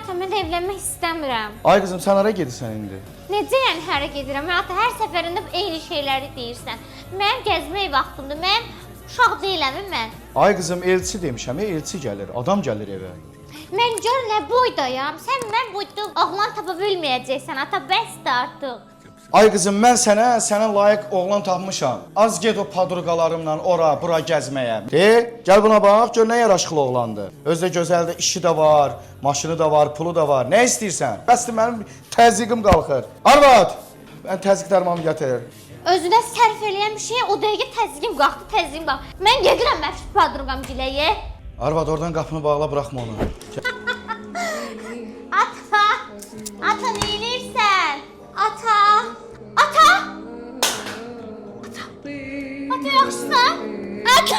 ata, mən evlənmək istəmirəm. Ay qızım, sən hara gedirsən indi? Necə yəni hərə gedirəm? Ata, hər səfərində eyni şeyləri deyirsən. Mənim gəzmək vaxtımdır, mən uşaq deyiləm mən. Ay qızım, elçi demişəm, elçi gəlir, adam gəlir evə. Mən gör nə boydayam, sən mən boyda oğlan tapa bilməyəcəksən, ata, bəsdir artıq. Ay qızım, mən sənə layiq oğlan tapmışam. Az get o padurqalarımla ora, bura gəzməyə. Gəl buna bax, gör nə yaraşıqlı oğlandır. Özdə gözəldə işi də var, maşını da var, pulu da var. Nə istəyirsən? Bəsdir, mənim təzyiqim qalxır. Arvad, mən təzyiq dərmanımı gətir. Özünə sərf eləyən bir şey, o dəqiqə təzyiqim qalxdı, təzyiqim qalxdı. Mən gedirəm məfşid padurqam giləyə. Arvad, oradan qapını bağla, buraxma onu. Ata, ata neynirsən? Ata, ata, ata, ata yaxşısan? Ata.